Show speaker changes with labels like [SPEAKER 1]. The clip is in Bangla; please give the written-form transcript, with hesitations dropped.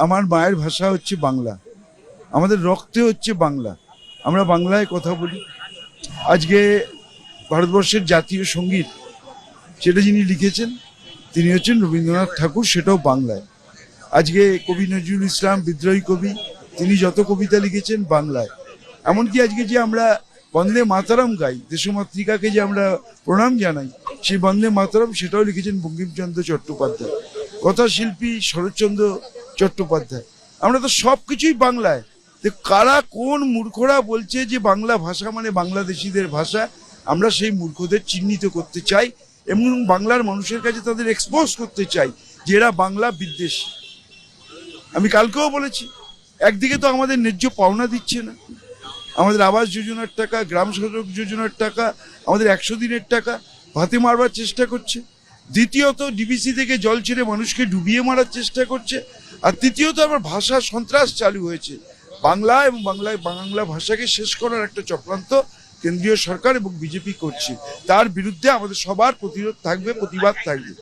[SPEAKER 1] আমার মায়ের ভাষা হচ্ছে বাংলা, আমাদের রক্তে হচ্ছে বাংলা, আমরা বাংলায় কথা বলি। আজকে ভারতবর্ষের জাতীয় সঙ্গীত সেটা যিনি লিখেছেন তিনি হচ্ছেন রবীন্দ্রনাথ ঠাকুর, সেটাও বাংলায়। আজকে কবি নজরুল ইসলাম বিদ্রোহী কবি, তিনি যত কবিতা লিখেছেন বাংলায়। এমনকি আজকে যে আমরা বন্দে মাতরম গাই, দেশমাতৃকাকে যে আমরা প্রণাম জানাই, সেই বন্দে মাতরম সেটাও লিখেছেন বঙ্কিমচন্দ্র চট্টোপাধ্যায়, কথাশিল্পী শরৎচন্দ্র চট্টোপাধ্যায়। আমরা তো সব কিছুই বাংলায়। কারা কোন মূর্খরা বলছে যে বাংলা ভাষা মানে বাংলাদেশিদের ভাষা, আমরা সেই মূর্খদের চিহ্নিত করতে চাই এবং বাংলার মানুষের কাছে তাদের এক্সপোজ করতে চাই যে এরা বাংলা বিদ্বেষী। আমি কালকেও বলেছি, একদিকে তো আমাদের ন্যায্য পাওনা দিচ্ছে না, আমাদের আবাস যোজনার টাকা, গ্রাম সড়ক যোজনার টাকা, আমাদের 100 দিনের টাকা ভাতে মারবার চেষ্টা করছে। দ্বিতীয়ত ডিবিসি থেকে জল ছেড়ে মানুষকে ডুবিয়ে মারার চেষ্টা করছে। আর তৃতীয়ত আবার ভাষা সন্ত্রাস চালু হয়েছে। বাংলা এবং বাংলা ভাষাকে শেষ করার একটা চক্রান্ত কেন্দ্রীয় সরকার এবং বিজেপি করছে। তার বিরুদ্ধে আমাদের সবার প্রতিরোধ থাকবে, প্রতিবাদ থাকবে।